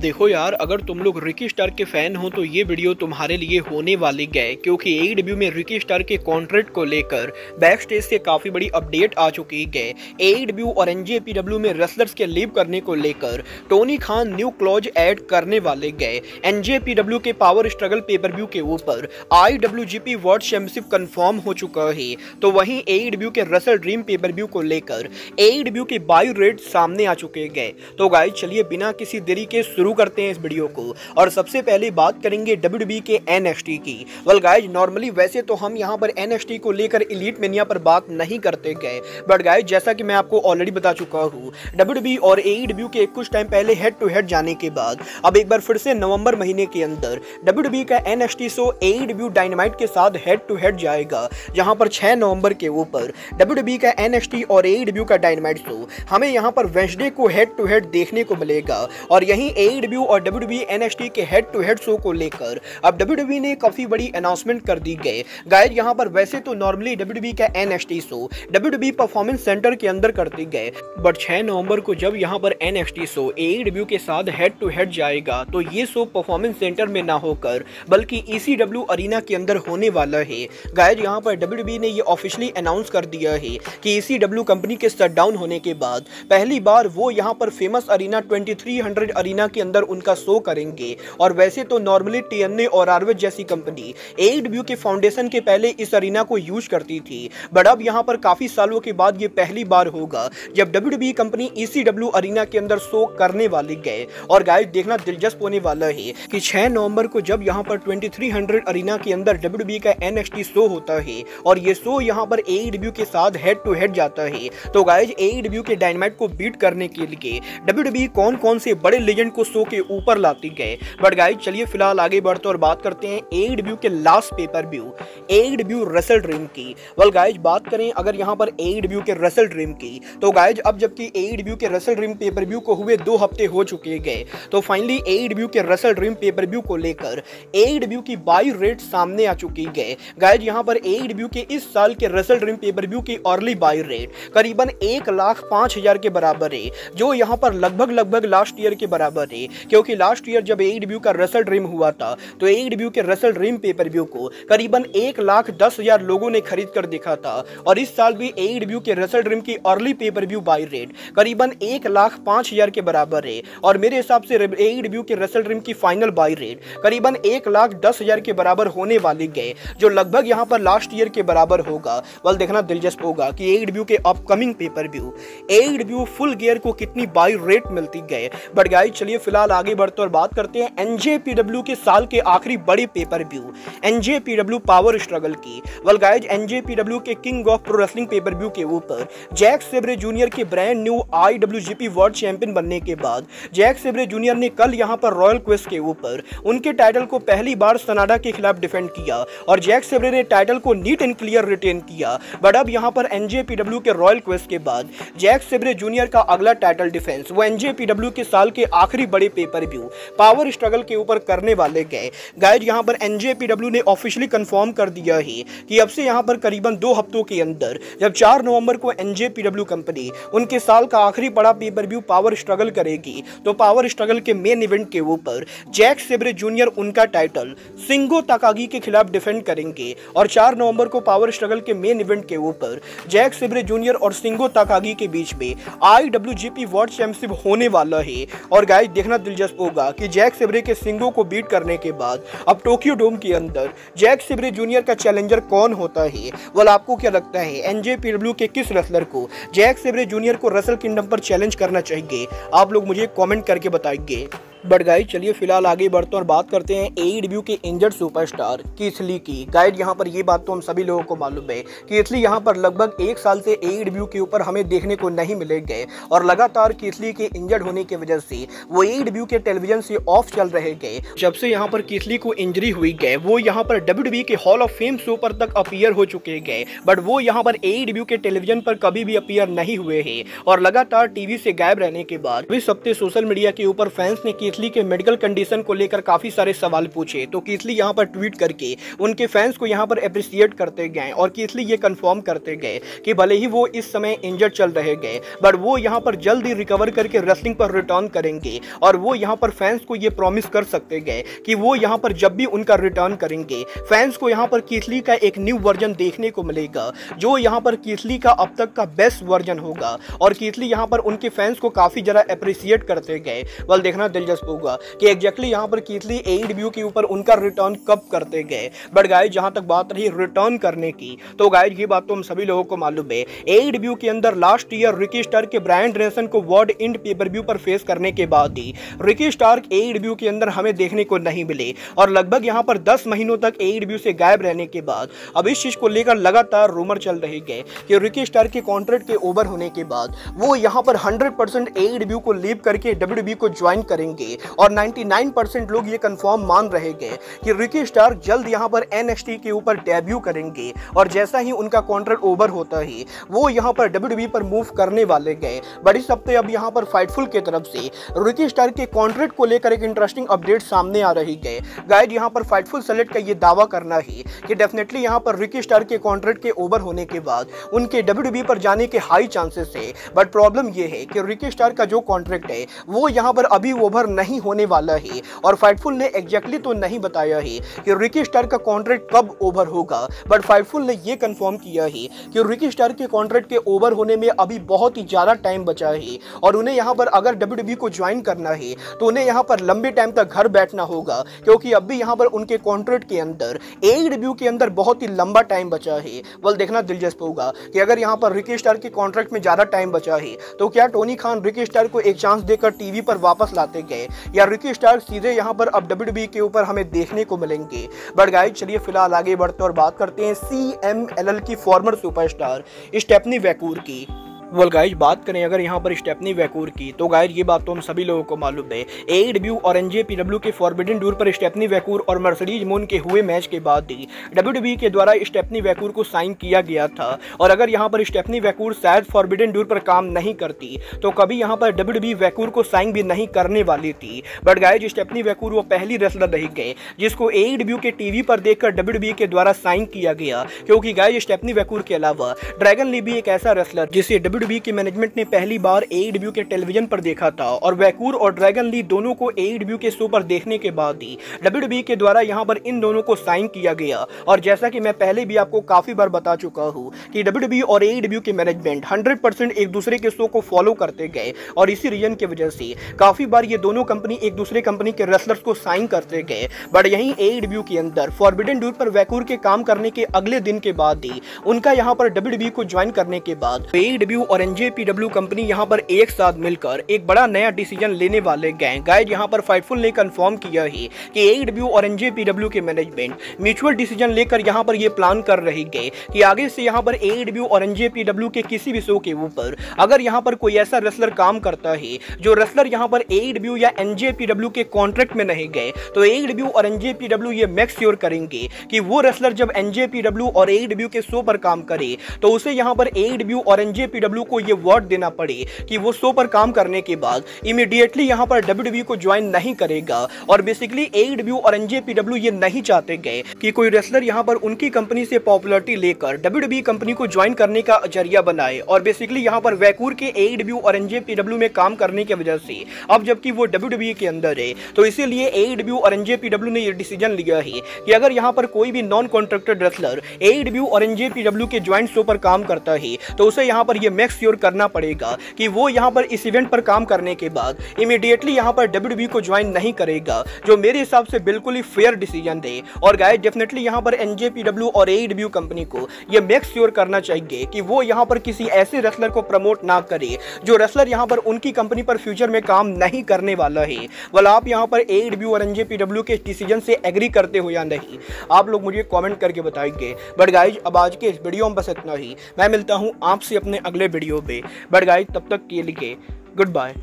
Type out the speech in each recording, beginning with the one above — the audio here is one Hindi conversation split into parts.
देखो यार, अगर तुम लोग रिकी स्टार्क के फैन हो तो ये वीडियो तुम्हारे लिए होने वाली है, क्योंकि एईडब्ल्यू में रिकी स्टार्क के कॉन्ट्रैक्ट को लेकर बैक स्टेज से काफी बड़ी अपडेट आ चुकी है। एईडब्ल्यू और एनजेपीडब्ल्यू में रेसलर्स के लीव करने को लेकर Tony Khan new clause add करने वाले गए। एनजेपीडब्ल्यू के पावर स्ट्रगल पेपर व्यू के ऊपर IWGP वर्ल्ड चैंपियनशिप कंफर्म हो चुका है, तो वहीं एईडब्ल्यू के रेसल ड्रीम पेपर व्यू को लेकर एईडब्ल्यू के बाय रेट सामने आ चुके हैं। तो गाइस चलिए बिना किसी देरी के शुरू करते हैं इस वीडियो को, और सबसे पहले बात करेंगे WWE के NXT की। वेल गाइस, नॉर्मली वैसे तो हम यहां पर NXT को लेकर एलीट मेनिया पर बात नहीं करते गए, बट गाइस जैसा कि मैं आपको ऑलरेडी बता चुका हूं, WWE और AEW के कुछ टाइम पहले हेड टू हेड जाने के बाद अब एक बार फिर से नवंबर महीने के अंदर WWE का NXT शो AEW डायनामाइट के साथ हेड टू हेड जाएगा, जहां पर 6 नवंबर के ऊपर WWE का NXT और AEW का डायनामाइट शो हमें यहां पर वेडनेसडे को हेड टू हेड देखने को मिलेगा। और यहीं AEW और WWE NXT के हेड टू हेड शो को लेकर अब WWE ने काफी बड़ी अनाउंसमेंट कर दी गई। गाइस यहां पर वैसे तो नॉर्मली WWE का NXT show WWE performance centre के अंदर करते गए, बट 6 नवंबर को जब यहां पर NXT शो AEW के साथ हेड टू हेड जाएगा तो ये शो परफॉर्मेंस सेंटर में ना होकर बल्कि ECW अरीना के अंदर होने वाला है। गाइस यहां पर WWE ने ये ऑफिशियली अनाउंस कर दिया है कि ECW कंपनी के शट डाउन होने के बाद पहली बार वो यहां पर फेमस अरीना 2300 अरीना के अंदर उनका शो करेंगे। और वैसे तो नॉर्मली TNA और ROH जैसी कंपनी AEW के फाउंडेशन के पहले इस अरीना को यूज करती थी, बट अब यहां पर काफी सालों के बाद ये पहली बार होगा जब WWE कंपनी ECW अरीना के अंदर शो करने वाली है। और गाइस देखना दिलचस्प होने वाला है कि 6 नवंबर को जब यहां पर 2300 अरीना के अंदर WWE का NXT शो होता है और ये शो यहां पर AEW के साथ हेड टू हेड जाता है, तो गाइस AEW के डायनामाइट को बीट करने के लिए WWE कौन कौन से बड़े लेजेंड को शो के ऊपर लाती गए। बट गाइस चलिए फिलहाल आगे बढ़ते और बात करते हैं AEW के last pay per view AEW wrestle dream की। वेल गाइस बात करें अगर यहां पर AEW के रेसल ड्रीम की, तो गाइस अब जबकि AEW के रेसल ड्रीम पेपर व्यू को हुए 2 हफ्ते हो चुके गए, तो फाइनली AEW के रेसल ड्रीम पेपर व्यू को लेकर AEW की बाई रेट सामने आ चुकी है। गाइस यहां पर AEW के इस साल के रेसल ड्रीम पेपर व्यू की अर्ली बाई रेट करीबन 1,05,000 के बराबर है, जो यहां पर लगभग लास्ट ईयर के बराबर है, क्योंकि लास्ट ईयर जब AEW का रेसल ड्रीम हुआ था तो AEW के रेसल ड्रीम पेपर व्यू को करीबन 1,10,000 लोगों ने खरीद कर देखा था। और इस साल भी AEW के रेसल ड्रीम की early pay per view by rate करीबन 1,05,000 के बराबर है, और मेरे हिसाब से AEW के रेसल ड्रीम की फाइनल बाई रेट करीबन 1,10,000 के बराबर होने वाली है, जो लगभग यहां पर लास्ट ईयर के बराबर होगा। वल देखना दिलचस्प होगा कि AEW के upcoming pay per view AEW full gear को कितनी बाई रेट मिलती गए। बट गाइस चलिए फिलहाल आगे बढ़ते और बात करते हैं NJPW के साल के आखिरी बड़े pay per view NJPW power struggle की। वेल गाइस NJPW के king of pro wrestling pay per view के ऊपर जैक सेब्रे जूनियर के brand new IWGP world champion बनने के बाद जैक सेब्रे जूनियर ने कल यहां पर रॉयल क्वेस्ट के ऊपर उनके टाइटल को पहली बार सनाडा के खिलाफ डिफेंड किया, और जैक सेब्रे ने टाइटल को नीट एंड क्लियर रिटेन किया। बट अब यहां पर NJPW के रॉयल क्वेस्ट के बाद जैक सेब्रे जूनियर का अगला टाइटल डिफेंस वो NJPW के साल के आखिरी बड़े पेपर व्यू पावर स्ट्रगल के ऊपर करने वाले गए। गाइस यहां पर NJPW ने ऑफिशियली कंफर्म कर दिया है कि अब से यहां पर करीबन 2 हफ्तों के अंदर जब 4 नवंबर को NJPW कंपनी उनके साल का आखिरी बड़ा पेपर व्यू पावर स्ट्रगल करेगी, तो पावर स्ट्रगल के मेन इवेंट के ऊपर जैक सेब्रे जूनियर उनका टाइटल सिंगो ताकागी के खिलाफ डिफेंड करेंगे। और 4 नवंबर को पावर स्ट्रगल के मेन इवेंट के ऊपर जैक सेब्रे जूनियर और सिंगो ताकागी के बीच में IWGP वर्ल्ड चैंपियनशिप होने वाला है। और गाइस देखना दिलचस्प होगा कि जैक सेब्रे के सिंगो को बीट करने के बाद अब टोक्यो डोम के अंदर जैक सेब्रे जूनियर का चैलेंजर कौन होता है। वेल आपको क्या लगता है NJPW के किस रेसलर को जैक सेब्रे जूनियर को रेसल किंगडम पर चैलेंज करना चाहिए? आप लोग मुझे कमेंट करके बताइए। बट गाइस चलिए फिलहाल आगे बढ़ते और बात करते हैं AEW के इंजर्ड सुपरस्टार कीथ ली की। गाइस यहाँ पर ये बात तो हम सभी लोगों को मालूम है कि कीथ ली यहाँ पर लगभग 1 साल से AEW के ऊपर हमें देखने को नहीं मिलेंगे, और लगातार कीथ ली के इंजर्ड होने की वजह से वो AEW के टेलीविजन से ऑफ चल रहे गए। जब से यहाँ पर कीथ ली को इंजरी हुई गए वो यहाँ पर WWE के हॉल ऑफ फेम शो पर तक अपीयर हो चुके गए, बट वो यहाँ पर AEW के टेलीविजन पर कभी भी अपीयर नहीं हुए हैं। और लगातार टीवी से गायब रहने के बाद इस हफ्ते सोशल मीडिया के ऊपर फैंस ने कीथ कीथली के मेडिकल कंडीशन को लेकर काफी सारे सवाल पूछे तो कीथली यहाँ पर ट्वीट करके उनके फैंस को यहाँ पर अप्रिशिएट करते गए और कीथली ये कंफर्म करते गए कि भले ही वो इस समय इंजर्ड चल रहे गए बट वो यहाँ पर जल्द ही रिकवर करके रेसलिंग पर रिटर्न करेंगे और वो यहाँ पर फैंस को ये प्रॉमिस कर सकते गए कि वो यहाँ पर जब भी उनका रिटर्न करेंगे फैंस को यहाँ पर कीथली का एक न्यू वर्जन देखने को मिलेगा जो यहाँ पर कीथली का अब तक का बेस्ट वर्जन होगा और कीथली यहाँ पर उनके फैंस को काफी ज्यादा अप्रिशिएट करते गए। वेल देखना दिलचस्प होगा कि एग्जैक्टली यहाँ पर कीथली AEW के ऊपर उनका रिटर्न कब करते गए। बट गाइस जहां तक बात रही रिटर्न करने की तो गाइस ये बात तो हम सभी लोगों को मालूम है AEW के अंदर लास्ट ईयर रिकी स्टार्क के ब्रायन डेनियल्सन को वर्ल्ड इंड पेपर-व्यू पर फेस करने के बाद ही रिकी स्टार्क AEW के अंदर हमें देखने को नहीं मिले और लगभग यहाँ पर 10 महीनों तक AEW से गायब रहने के बाद अब इस चीज को लेकर लगातार रूमर चल रही है कि रिकी स्टार्क के कॉन्ट्रैक्ट के ओवर होने के बाद वो यहाँ पर 100% AEW को लीव करके WWE को ज्वाइन करेंगे और 99% लोग ये कंफर्म मान रहे हैं कि रिकी स्टार्क जल्द यहाँ पर NXT के ऊपर डेब्यू करेंगे और जैसा ही उनका कॉन्ट्रैक्ट ओवर होता ही वो यहाँ पर WWE पर मूव करने वाले गए। बट इस हफ्ते अब यहाँ पर फाइटफुल की तरफ से रिकी स्टार्क के कॉन्ट्रैक्ट को लेकर एक इंटरेस्टिंग अपडेट सामने आ रही है। गाइस यहाँ पर फाइटफुल सेलेक्ट का ये दावा करना है कि डेफिनेटली यहाँ पर रिकी स्टार्क के कॉन्ट्रैक्ट के ओवर होने के बाद उनके WWE पर जाने के हाई चांसेस है। बट प्रॉब्लम ये है कि रिकी स्टार्क का जो कॉन्ट्रैक्ट है वो यहाँ पर अभी ओवर नहीं होने वाला है और फाइटफुल ने एग्जैक्टली तो नहीं बताया है कि रिकी स्टार्क का कॉन्ट्रैक्ट कब ओवर होगा। बट फाइटफुल ने ये कंफर्म किया है कि रिकी स्टार्क के कॉन्ट्रैक्ट के ओवर होने में अभी बहुत ही ज्यादा टाइम बचा है और उन्हें यहाँ पर अगर WWE को ज्वाइन करना है तो उन्हें यहाँ पर लंबे टाइम तक घर बैठना होगा क्योंकि अब भी यहाँ पर उनके कॉन्ट्रैक्ट के अंदर AEW के अंदर बहुत ही लंबा टाइम बचा है। वेल देखना दिलचस्प होगा कि अगर यहाँ पर रिकी स्टार्क के कॉन्ट्रैक्ट में ज्यादा टाइम बचा है तो क्या टोनी खान रिकी स्टार्क को एक चांस देकर टीवी पर वापस लाते गए या रिकी स्टार्क सीधे यहाँ पर अब WWE के ऊपर हमें देखने को मिलेंगे। बट गाइस चलिए फिलहाल आगे बढ़ते और बात करते हैं CMLL की फॉर्मर सुपरस्टार स्टेफनी वैकूर की। वेल गाइस बात करें अगर यहाँ पर स्टेफनी वैकूर की तो गाइस ये बात तो हम सभी लोगों को मालूम है AEW और NJPW के फॉरबिडन डोर पर स्टेफनी वैकूर और मर्सिडीज मून के हुए मैच के बाद ही WWE के द्वारा स्टेफनी वैकूर को साइन किया गया था और अगर यहाँ पर स्टेफनी वैकूर शायद फॉरबिडन डोर पर काम नहीं करती तो कभी यहाँ पर WWE वैकूर को साइन भी नहीं करने वाली थी। बट गाइस स्टेफनी वैकूर वो पहली रेसलर रही गए जिसको AEW के टीवी पर देखकर WWE के द्वारा साइन किया गया क्योंकि गाइस स्टेफनी वैकूर के अलावा ड्रैगन ली भी एक ऐसा रेसलर जिसे WWE की मैनेजमेंट ने पहली बार AEW के टेलीविजन पर देखा था और वैकूर और ड्रैगन ली दोनों को AEW के शो पर देखने के बाद ही WWE के द्वारा यहां पर इन दोनों को साइन किया गया। और जैसा कि मैं पहले भी आपको काफी बार बता चुका हूं कि WWE और AEW की मैनेजमेंट 100% एक दूसरे के शो को फॉलो करते गए और इसी रीजन की वजह से काफी बार ये दोनों कंपनी एक दूसरे कंपनी के रेसलर्स को साइन करते गए। बट यहीं AEW के अंदर फॉरबिडन डोर पर वैकूर के काम करने के अगले दिन के बाद ही उनका यहाँ पर WWE को ज्वाइन करने के बाद AEW और NJPW कंपनी यहां पर एक साथ मिलकर एक बड़ा नया डिसीजन लेने वाले गए। गाइस यहां पर फाइटफुल ने कंफर्म किया है कि AEW और NJPW के मैनेजमेंट म्यूचुअल डिसीजन लेकर यहां पर ये प्लान कर रही है कि आगे से यहां पर AEW और NJPW के किसी भी शो के ऊपर अगर यहां पर कोई ऐसा रेसलर काम करता है जो रेसलर यहां पर AEW या NJPW के कॉन्ट्रैक्ट में नहीं गए तो AEW और NJPW ये मेक श्योर करेंगे कि वो रेसलर जब NJPW और AEW के शो पर काम करे तो उसे यहां पर AEW और NJPW को ये वर्ड देना पड़े कि वो शो पर काम करने के बाद इमीडिएटली यहां पर WWE को ज्वाइन नहीं करेगा। और बेसिकली AEW और NJPW ये नहीं चाहते गए कि कोई रेसलर यहां पर उनकी कंपनी से पॉपुलैरिटी लेकर WWE कंपनी को ज्वाइन करने का जरिया बनाए। और बेसिकली यहां पर वैकूर के AEW और NJPW में काम करने की वजह से अब जबकि वो WWE के अंदर है तो इसीलिए AEW और NJPW ने ये डिसीजन लिया है कि अगर यहां पर कोई भी नॉन कॉन्ट्रैक्टेड रेसलर AEW और NJPW के ज्वाइंट शो पर काम करता है तो उसे यहां पर ये मेक श्योर करना पड़ेगा कि वो यहां पर इस इवेंट पर काम करने के बाद इमीडिएटली यहां पर WWE को ज्वाइन नहीं करेगा, जो मेरे हिसाब से बिल्कुल ही फेयर डिसीजन है। और गाइस डेफिनेटली यहां पर NJPW और AEW कंपनी को ये मेक श्योर करना चाहिए कि वो यहां पर किसी ऐसे रेसलर को प्रमोट ना करे जो रेसलर यहां पर उनकी कंपनी पर फ्यूचर में काम नहीं करने वाला है। वाला आप यहां पर AEW और NJPW के डिसीजन से एग्री करते हो या नहीं, आप लोग मुझे कमेंट करके बताएंगे। बट गाइस अब आज के इस वीडियो में बस इतना ही, मैं मिलता हूं आपसे अपने अगले वीडियो पे। बट गाइस तब तक के लिए goodbye,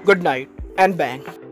good night and bang.